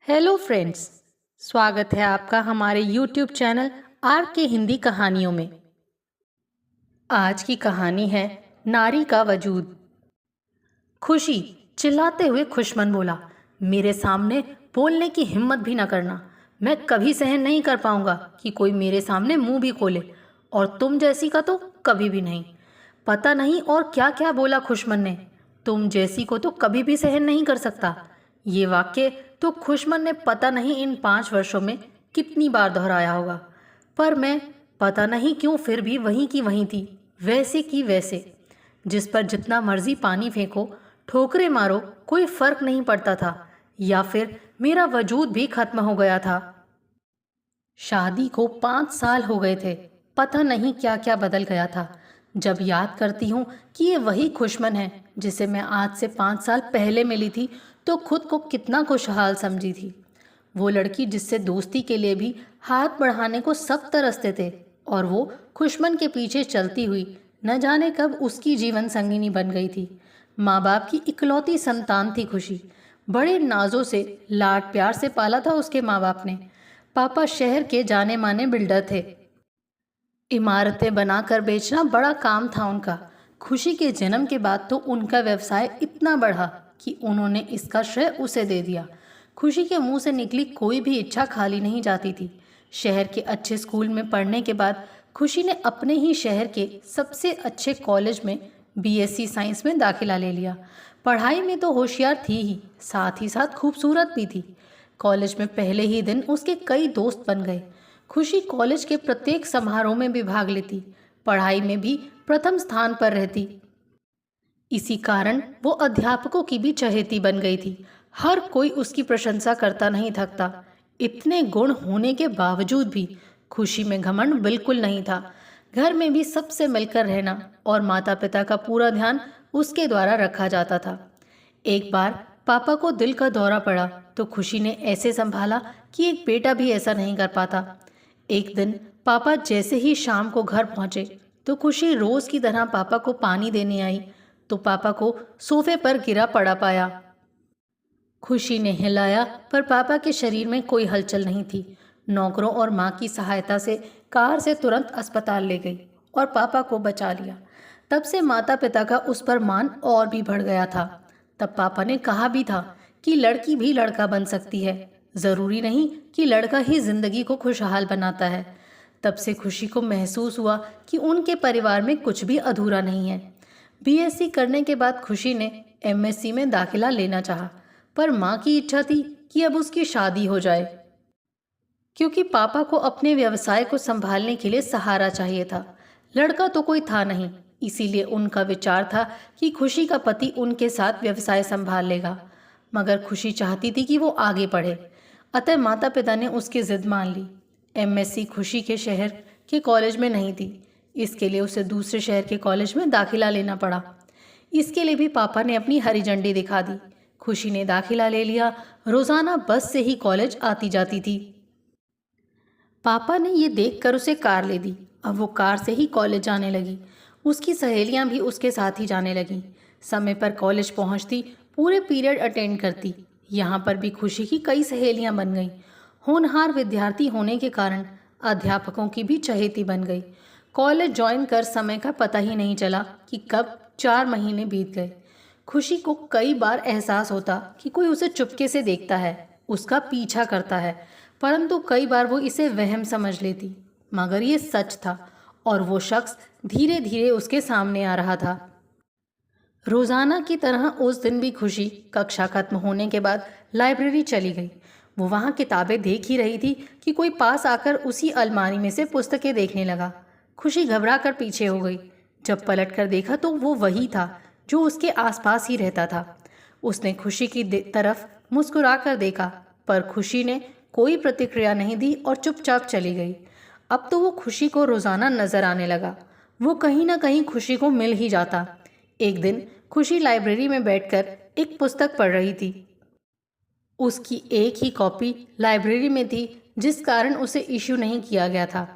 Hello friends. स्वागत है आपका हमारे यूट्यूब चैनल आर के हिंदी कहानियों में। आज की कहानी है नारी का वजूद। खुशी चिल्लाते हुए खुशमन बोला, मेरे सामने बोलने की हिम्मत भी न करना। मैं कभी सहन नहीं कर पाऊंगा कि कोई मेरे सामने मुंह भी खोले, और तुम जैसी का तो कभी भी नहीं। पता नहीं और क्या क्या बोला खुशमन ने। तुम जैसी को तो कभी भी सहन नहीं कर सकता। ये वाक्य तो खुशमन ने पता नहीं इन 5 वर्षों में कितनी बार दोहराया होगा। पर मैं पता नहीं क्यों फिर भी वहीं की वहीं थी, वैसे की वैसे। जिस पर जितना मर्जी पानी फेंको, ठोकरे मारो, कोई फर्क नहीं पड़ता था, या फिर मेरा वजूद भी खत्म हो गया था। शादी को 5 साल हो गए थे। पता नहीं क्या क्या बदल गया था। जब याद करती हूँ कि ये वही खुशमन है जिसे मैं आज से 5 साल पहले मिली थी, तो खुद को कितना खुशहाल समझी थी। वो लड़की जिससे दोस्ती के लिए भी हाथ बढ़ाने को सब तरसते थे, और वो खुशमन के पीछे चलती हुई न जाने कब उसकी जीवन संगिनी बन गई थी। माँ बाप की इकलौती संतान थी खुशी। बड़े नाजों से लाड प्यार से पाला था उसके माँ बाप ने। पापा शहर के जाने माने बिल्डर थे। इमारतें बनाकर बेचना बड़ा काम था उनका। खुशी के जन्म के बाद तो उनका व्यवसाय इतना बढ़ा कि उन्होंने इसका श्रेय उसे दे दिया। खुशी के मुंह से निकली कोई भी इच्छा खाली नहीं जाती थी। शहर के अच्छे स्कूल में पढ़ने के बाद खुशी ने अपने ही शहर के सबसे अच्छे कॉलेज में बीएससी साइंस में दाखिला ले लिया। पढ़ाई में तो होशियार थी ही, साथ ही साथ खूबसूरत भी थी। कॉलेज में पहले ही दिन उसके कई दोस्त बन गए। खुशी कॉलेज के प्रत्येक समारोह में भी भाग लेती, पढ़ाई में भी प्रथम स्थान पर रहती। इसी कारण वो अध्यापकों की भी चहेती बन गई थी। हर कोई उसकी प्रशंसा करता नहीं थकता। इतने गुण होने के बावजूद भी खुशी में घमंड बिल्कुल नहीं था। घर में भी सबसे मिलकर रहना और माता पिता का पूरा ध्यान उसके द्वारा रखा जाता था। एक बार पापा को दिल का दौरा पड़ा तो खुशी ने ऐसे संभाला कि एक बेटा भी ऐसा नहीं कर पाता। एक दिन पापा जैसे ही शाम को घर पहुंचे तो खुशी रोज की तरह पापा को पानी देने आई, तो पापा को सोफे पर गिरा पड़ा पाया। खुशी ने हिलाया पर पापा के शरीर में कोई हलचल नहीं थी। नौकरों और माँ की सहायता से कार से तुरंत अस्पताल ले गई और पापा को बचा लिया। तब से माता पिता का उस पर मान और भी बढ़ गया था। तब पापा ने कहा भी था कि लड़की भी लड़का बन सकती है, जरूरी नहीं कि लड़का ही जिंदगी को खुशहाल बनाता है। तब से खुशी को महसूस हुआ कि उनके परिवार में कुछ भी अधूरा नहीं है। बीएससी करने के बाद खुशी ने एमएससी में दाखिला लेना चाहा, पर माँ की इच्छा थी कि अब उसकी शादी हो जाए, क्योंकि पापा को अपने व्यवसाय को संभालने के लिए सहारा चाहिए था। लड़का तो कोई था नहीं, इसीलिए उनका विचार था कि खुशी का पति उनके साथ व्यवसाय संभाल लेगा। मगर खुशी चाहती थी कि वो आगे पढ़े, अतः माता पिता ने उसकी जिद मान ली। एमएससी खुशी के शहर के कॉलेज में नहीं थी, इसके लिए उसे दूसरे शहर के कॉलेज में दाखिला लेना पड़ा। इसके लिए भी पापा ने अपनी हरी झंडी दिखा दी। खुशी ने दाखिला ले लिया। रोजाना बस से ही कॉलेज आती जाती थी। पापा ने ये देखकर उसे कार ले दी। अब वो कार से ही कॉलेज जाने लगी। उसकी सहेलियां भी उसके साथ ही जाने लगीं। समय पर कॉलेज पहुंचती, पूरे पीरियड अटेंड करती। यहाँ पर भी खुशी की कई सहेलियां बन गईं। होनहार विद्यार्थी होने के कारण अध्यापकों की भी चहेती बन गई। कॉलेज ज्वाइन कर समय का पता ही नहीं चला कि कब 4 महीने बीत गए। खुशी को कई बार एहसास होता कि कोई उसे चुपके से देखता है, उसका पीछा करता है, परंतु कई बार वो इसे वहम समझ लेती। मगर ये सच था, और वो शख्स धीरे धीरे उसके सामने आ रहा था। रोजाना की तरह उस दिन भी खुशी कक्षा खत्म होने के बाद लाइब्रेरी चली गई। वो वहाँ किताबें देख ही रही थी कि कोई पास आकर उसी अलमारी में से पुस्तकें देखने लगा। खुशी घबरा कर पीछे हो गई। जब पलट कर देखा तो वो वही था जो उसके आसपास ही रहता था। उसने खुशी की तरफ मुस्कुरा कर देखा, पर खुशी ने कोई प्रतिक्रिया नहीं दी और चुपचाप चली गई। अब तो वो खुशी को रोजाना नजर आने लगा। वो कहीं ना कहीं खुशी को मिल ही जाता। एक दिन खुशी लाइब्रेरी में बैठकर एक पुस्तक पढ़ रही थी। उसकी एक ही कॉपी लाइब्रेरी में थी, जिस कारण उसे इश्यू नहीं किया गया था।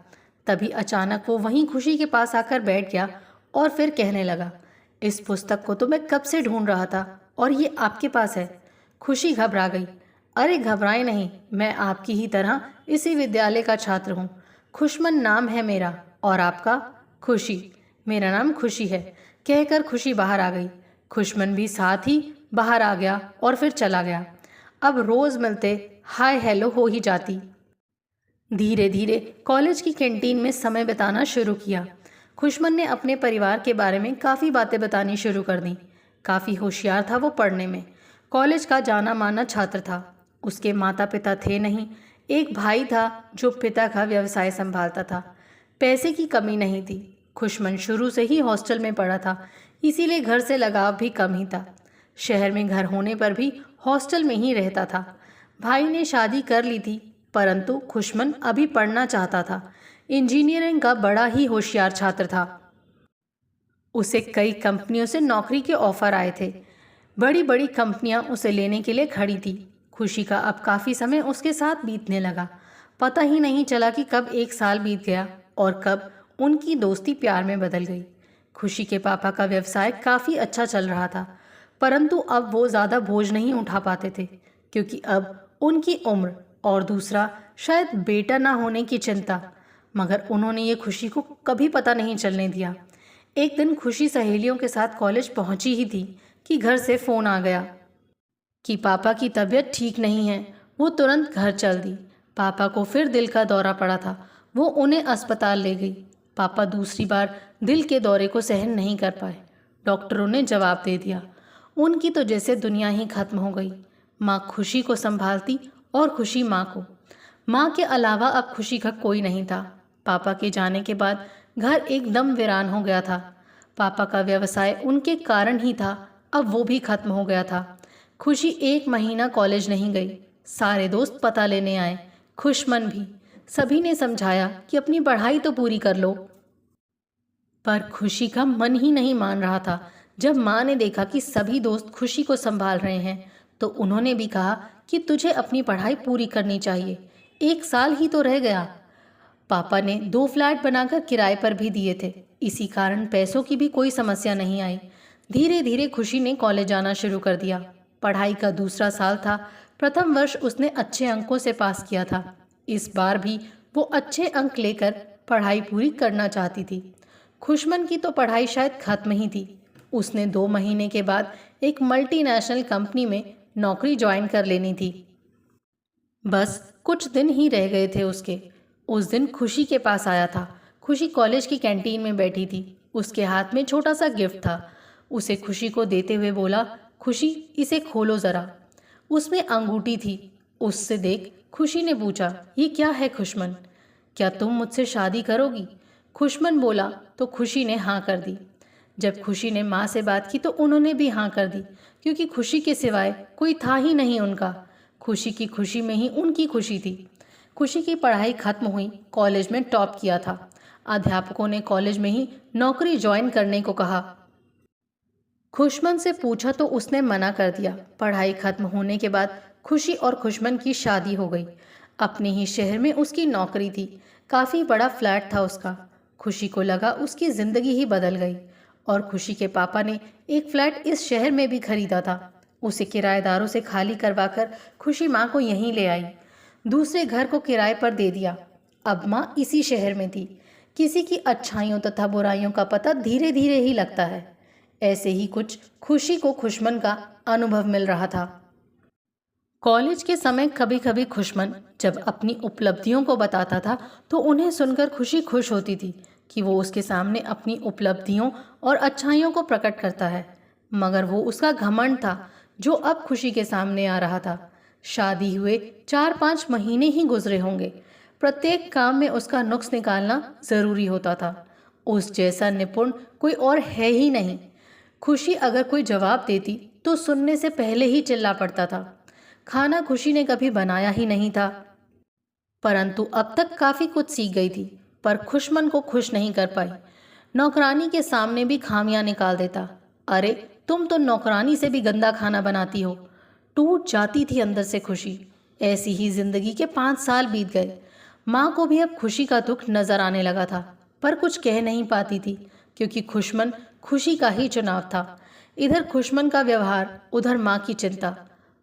तभी अचानक वो वहीं खुशी के पास आकर बैठ गया और फिर कहने लगा, इस पुस्तक को तो मैं कब से ढूंढ रहा था और ये आपके पास है। खुशी घबरा गई। अरे घबराए नहीं, मैं आपकी ही तरह इसी विद्यालय का छात्र हूँ। खुशमन नाम है मेरा। और आपका? खुशी। मेरा नाम खुशी है, कहकर खुशी बाहर आ गई। खुशमन भी साथ ही बाहर आ गया और फिर चला गया। अब रोज मिलते हाय हेलो हो ही जाती। धीरे धीरे कॉलेज की कैंटीन में समय बिताना शुरू किया। खुशमन ने अपने परिवार के बारे में काफ़ी बातें बतानी शुरू कर दी। काफ़ी होशियार था वो पढ़ने में। कॉलेज का जाना माना छात्र था। उसके माता पिता थे नहीं। एक भाई था जो पिता का व्यवसाय संभालता था। पैसे की कमी नहीं थी। खुशमन शुरू से ही हॉस्टल में पढ़ा था, इसीलिए घर से लगाव भी कम ही था। शहर में घर होने पर भी हॉस्टल में ही रहता था। भाई ने शादी कर ली थी, परंतु खुशमन अभी पढ़ना चाहता था। इंजीनियरिंग का बड़ा ही होशियार छात्र था। उसे कई कंपनियों से नौकरी के ऑफर आए थे। बड़ी बड़ी कंपनियां उसे लेने के लिए खड़ी थी। खुशी का अब काफ़ी समय उसके साथ बीतने लगा। पता ही नहीं चला कि कब एक साल बीत गया और कब उनकी दोस्ती प्यार में बदल गई। खुशी के पापा का व्यवसाय काफ़ी अच्छा चल रहा था, परंतु अब वो ज़्यादा बोझ नहीं उठा पाते थे, क्योंकि अब उनकी उम्र और दूसरा शायद बेटा ना होने की चिंता। मगर उन्होंने ये खुशी को कभी पता नहीं चलने दिया। एक दिन खुशी सहेलियों के साथ कॉलेज पहुंची ही थी कि घर से फ़ोन आ गया कि पापा की तबीयत ठीक नहीं है। वो तुरंत घर चल दी। पापा को फिर दिल का दौरा पड़ा था। वो उन्हें अस्पताल ले गई। पापा दूसरी बार दिल के दौरे को सहन नहीं कर पाए। डॉक्टरों ने जवाब दे दिया। उनकी तो जैसे दुनिया ही खत्म हो गई। माँ खुशी को संभालती और खुशी माँ को। माँ के अलावा अब खुशी का कोई नहीं था। पापा के जाने के बाद घर एकदम वीरान हो गया था। पापा का व्यवसाय उनके कारण ही था, अब वो भी खत्म हो गया था। खुशी एक महीना कॉलेज नहीं गई। सारे दोस्त पता लेने आए, खुशमन भी। सभी ने समझाया कि अपनी पढ़ाई तो पूरी कर लो, पर खुशी का मन ही नहीं मान रहा था। जब माँ ने देखा कि सभी दोस्त खुशी को संभाल रहे हैं, तो उन्होंने भी कहा कि तुझे अपनी पढ़ाई पूरी करनी चाहिए, एक साल ही तो रह गया। पापा ने 2 फ्लैट बनाकर किराए पर भी दिए थे, इसी कारण पैसों की भी कोई समस्या नहीं आई। धीरे धीरे खुशी ने कॉलेज जाना शुरू कर दिया। पढ़ाई का दूसरा साल था। प्रथम वर्ष उसने अच्छे अंकों से पास किया था। इस बार भी वो अच्छे अंक लेकर पढ़ाई पूरी करना चाहती थी। खुशमन की तो पढ़ाई शायद खत्म ही थी। उसने 2 महीने के बाद एक मल्टीनेशनल कंपनी में नौकरी ज्वाइन कर लेनी थी। बस कुछ दिन ही रह गए थे उसके। उस दिन खुशी के पास आया था। खुशी कॉलेज की कैंटीन में बैठी थी। उसके हाथ में छोटा सा गिफ्ट था। उसे खुशी को देते हुए बोला, खुशी इसे खोलो ज़रा। उसमें अंगूठी थी। उससे देख खुशी ने पूछा, ये क्या है खुशमन? क्या तुम मुझसे शादी करोगी? खुशमन बोला तो खुशी ने हाँ कर दी। जब खुशी ने माँ से बात की तो उन्होंने भी हाँ कर दी, क्योंकि खुशी के सिवाय कोई था ही नहीं उनका। खुशी की खुशी में ही उनकी खुशी थी। खुशी की पढ़ाई खत्म हुई, कॉलेज में टॉप किया था। अध्यापकों ने कॉलेज में ही नौकरी ज्वाइन करने को कहा। खुशमन से पूछा तो उसने मना कर दिया। पढ़ाई खत्म होने के बाद खुशी और खुशमन की शादी हो गई। अपने ही शहर में उसकी नौकरी थी। काफ़ी बड़ा फ्लैट था उसका। खुशी को लगा उसकी ज़िंदगी ही बदल गई। और खुशी के पापा ने एक फ्लैट इस शहर में भी खरीदा था। उसे किराएदारों से खाली करवाकर खुशी माँ को यहीं ले आई। दूसरे घर को किराए पर दे दिया। अब माँ इसी शहर में थी। किसी की अच्छाइयों तथा बुराइयों का पता धीरे धीरे ही लगता है। ऐसे ही कुछ खुशी को खुशमन का अनुभव मिल रहा था। कॉलेज के समय कभी कभी खुशमन जब अपनी उपलब्धियों को बताता था तो उन्हें सुनकर खुशी खुश होती थी कि वो उसके सामने अपनी उपलब्धियों और अच्छाइयों को प्रकट करता है। मगर वो उसका घमंड था जो अब खुशी के सामने आ रहा था। शादी हुए 4-5 महीने ही गुजरे होंगे। प्रत्येक काम में उसका नुक्स निकालना ज़रूरी होता था। उस जैसा निपुण कोई और है ही नहीं। खुशी अगर कोई जवाब देती तो सुनने से पहले ही चिल्ला पड़ता था। खाना खुशी ने कभी बनाया ही नहीं था, परंतु अब तक काफ़ी कुछ सीख गई थी, पर खुशमन को खुश नहीं कर पाई। नौकरानी के सामने भी खामियां निकाल देता। अरे तुम तो नौकरानी से भी गंदा खाना बनाती हो। टूट जाती थी अंदर से खुशी। ऐसी ही जिंदगी के 5 साल बीत गए। माँ को भी अब खुशी का दुख नजर आने लगा था, पर कुछ कह नहीं पाती थी, क्योंकि खुशमन खुशी का ही चुनाव था। इधर खुशमन का व्यवहार, उधर माँ की चिंता।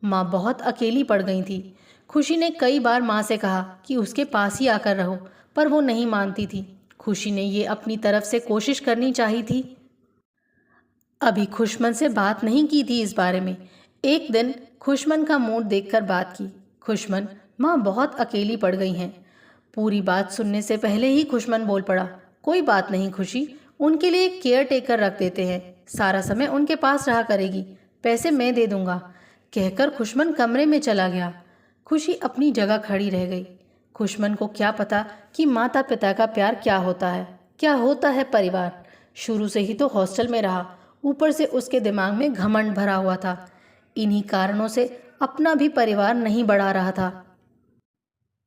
माँ बहुत अकेली पड़ गई थी। खुशी ने कई बार माँ से कहा कि उसके पास ही आकर रहो, पर वो नहीं मानती थी। खुशी ने ये अपनी तरफ से कोशिश करनी चाहिए थी। अभी खुशमन से बात नहीं की थी इस बारे में। एक दिन खुशमन का मूड देखकर बात की। खुशमन, माँ बहुत अकेली पड़ गई हैं। पूरी बात सुनने से पहले ही खुशमन बोल पड़ा, कोई बात नहीं खुशी, उनके लिए एक केयर टेकर रख देते हैं, सारा समय उनके पास रहा करेगी, पैसे मैं दे दूंगा, कहकर खुशमन कमरे में चला गया। खुशी अपनी जगह खड़ी रह गई। खुशमन को क्या पता कि माता पिता का प्यार क्या होता है, क्या होता है परिवार। शुरू से ही तो हॉस्टल में रहा, ऊपर से उसके दिमाग में घमंड भरा हुआ था। इन्हीं कारणों से अपना भी परिवार नहीं बढ़ा रहा था।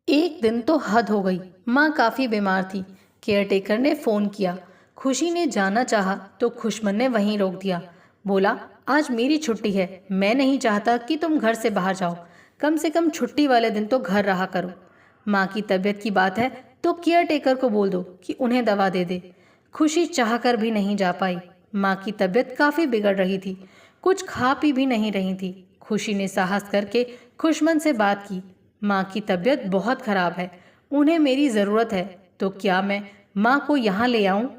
एक दिन तो हद हो गई, माँ काफ़ी बीमार थी। केयरटेकर ने फ़ोन किया। खुशी ने जाना चाहा तो खुशमन ने वहीं रोक दिया। बोला, आज मेरी छुट्टी है, मैं नहीं चाहता कि तुम घर से बाहर जाओ, कम से कम छुट्टी वाले दिन तो घर रहा करो। माँ की तबीयत की बात है तो केयरटेकर को बोल दो कि उन्हें दवा दे दे। खुशी चाहकर भी नहीं जा पाई। माँ की तबीयत काफ़ी बिगड़ रही थी, कुछ खा पी भी नहीं रही थी। खुशी ने साहस करके खुशमन से बात की। माँ की तबीयत बहुत खराब है, उन्हें मेरी ज़रूरत है, तो क्या मैं माँ को यहाँ ले आऊँ?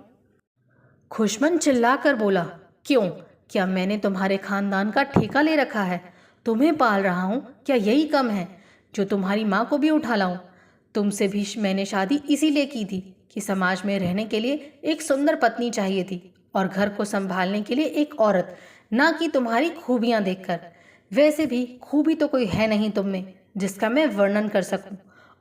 खुशमन चिल्लाकर बोला, क्यों? क्या मैंने तुम्हारे खानदान का ठेका ले रखा है? तुम्हें पाल रहा हूँ, क्या यही कम है जो तुम्हारी माँ को भी उठा लाऊं? तुमसे भी मैंने शादी इसीलिए की थी कि समाज में रहने के लिए एक सुंदर पत्नी चाहिए थी और घर को संभालने के लिए एक औरत, ना कि तुम्हारी खूबियां देखकर। वैसे भी खूबी तो कोई है नहीं तुम में जिसका मैं वर्णन कर सकूं।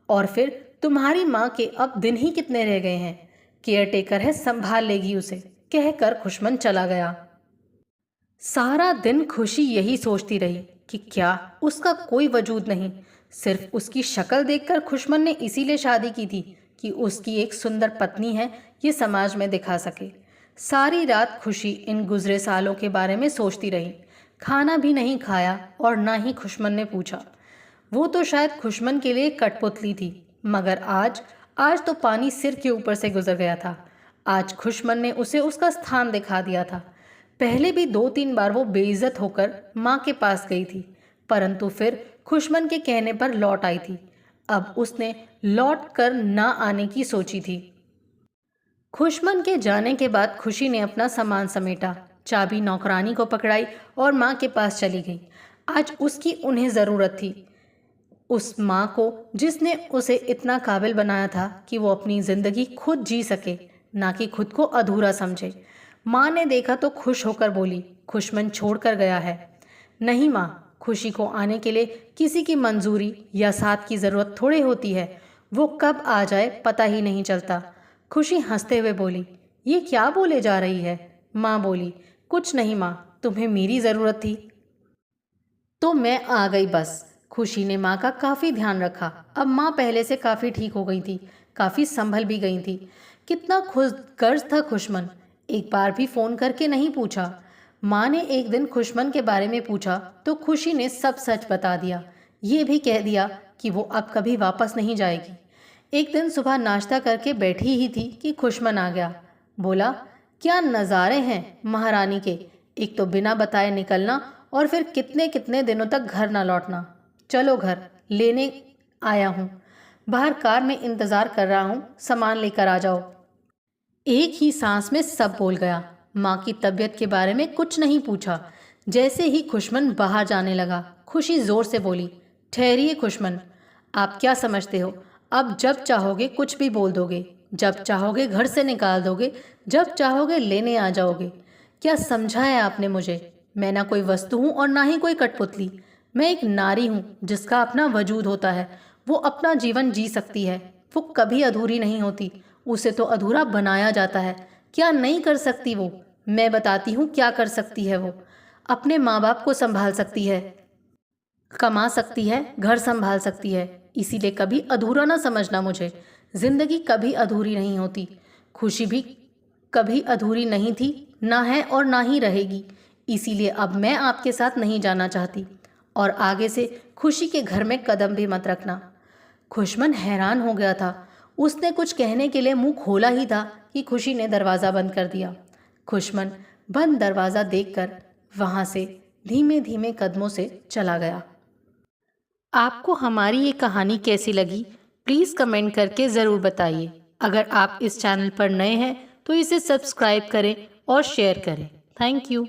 और फिर तुम्हारी माँ के अब दिन ही कितने रह गए हैं, केयरटेकर है, संभाल लेगी उसे, कहकर खुशमन चला गया। सारा दिन खुशी यही सोचती रही कि क्या उसका कोई वजूद नहीं। सिर्फ उसकी शक्ल देखकर खुशमन ने इसीलिए शादी की थी कि उसकी एक सुंदर पत्नी है, ये समाज में दिखा सके। सारी रात खुशी इन गुजरे सालों के बारे में सोचती रही। खाना भी नहीं खाया और ना ही खुशमन ने पूछा। वो तो शायद खुशमन के लिए कठपुतली थी, मगर आज तो पानी सिर के ऊपर से गुजर गया था। आज खुशमन ने उसे उसका स्थान दिखा दिया था। पहले भी 2-3 बार वो बेइज्जत होकर माँ के पास गई थी, परंतु फिर खुशमन के कहने पर लौट आई थी। अब उसने लौट कर ना आने की सोची थी। खुशमन के जाने के बाद खुशी ने अपना सामान समेटा, चाबी नौकरानी को पकड़ाई और माँ के पास चली गई। आज उसकी उन्हें ज़रूरत थी, उस माँ को जिसने उसे इतना काबिल बनाया था कि वो अपनी ज़िंदगी खुद जी सके, ना कि खुद को अधूरा समझे। माँ ने देखा तो खुश होकर बोली, खुशमन छोड़ कर गया है। नहीं माँ, खुशी को आने के लिए किसी की मंजूरी या साथ की ज़रूरत थोड़ी होती है, वो कब आ जाए पता ही नहीं चलता। खुशी हंसते हुए बोली, ये क्या बोले जा रही है? माँ बोली, कुछ नहीं माँ, तुम्हें मेरी ज़रूरत थी तो मैं आ गई बस। खुशी ने माँ का काफ़ी ध्यान रखा। अब माँ पहले से काफ़ी ठीक हो गई थी, काफ़ी संभल भी गई थी। कितना खुशगर्ज था खुशमन, एक बार भी फ़ोन करके नहीं पूछा। माँ ने एक दिन खुशमन के बारे में पूछा तो खुशी ने सब सच बता दिया। ये भी कह दिया कि वो अब कभी वापस नहीं जाएगी। एक दिन सुबह नाश्ता करके बैठी ही थी कि खुशमन आ गया। बोला, क्या नज़ारे हैं महारानी के, एक तो बिना बताए निकलना और फिर कितने कितने दिनों तक घर ना लौटना। चलो घर लेने आया हूँ, बाहर कार में इंतज़ार कर रहा हूँ, सामान लेकर आ जाओ। एक ही सांस में सब बोल गया। माँ की तबीयत के बारे में कुछ नहीं पूछा। जैसे ही खुशमन बाहर जाने लगा, खुशी ज़ोर से बोली, ठहरिए खुशमन, आप क्या समझते हो, अब जब चाहोगे कुछ भी बोल दोगे, जब चाहोगे घर से निकाल दोगे, जब चाहोगे लेने आ जाओगे। क्या समझा है आपने मुझे? मैं ना कोई वस्तु हूँ और ना ही कोई कठपुतली। मैं एक नारी हूँ जिसका अपना वजूद होता है, वो अपना जीवन जी सकती है, वो कभी अधूरी नहीं होती, उसे तो अधूरा बनाया जाता है। क्या नहीं कर सकती वो? मैं बताती हूँ क्या कर सकती है वो। अपने माँ बाप को संभाल सकती है, कमा सकती है, घर संभाल सकती है। इसीलिए कभी अधूरा ना समझना मुझे। जिंदगी कभी अधूरी नहीं होती। खुशी भी कभी अधूरी नहीं थी, ना है और ना ही रहेगी। इसीलिए अब मैं आपके साथ नहीं जाना चाहती और आगे से खुशी के घर में कदम भी मत रखना। खुशमन हैरान हो गया था। उसने कुछ कहने के लिए मुंह खोला ही था कि खुशी ने दरवाज़ा बंद कर दिया। खुशमन बंद दरवाज़ा देखकर वहाँ से धीमे धीमे कदमों से चला गया। आपको हमारी ये कहानी कैसी लगी, प्लीज़ कमेंट करके ज़रूर बताइए। अगर आप इस चैनल पर नए हैं तो इसे सब्सक्राइब करें और शेयर करें। Thank you.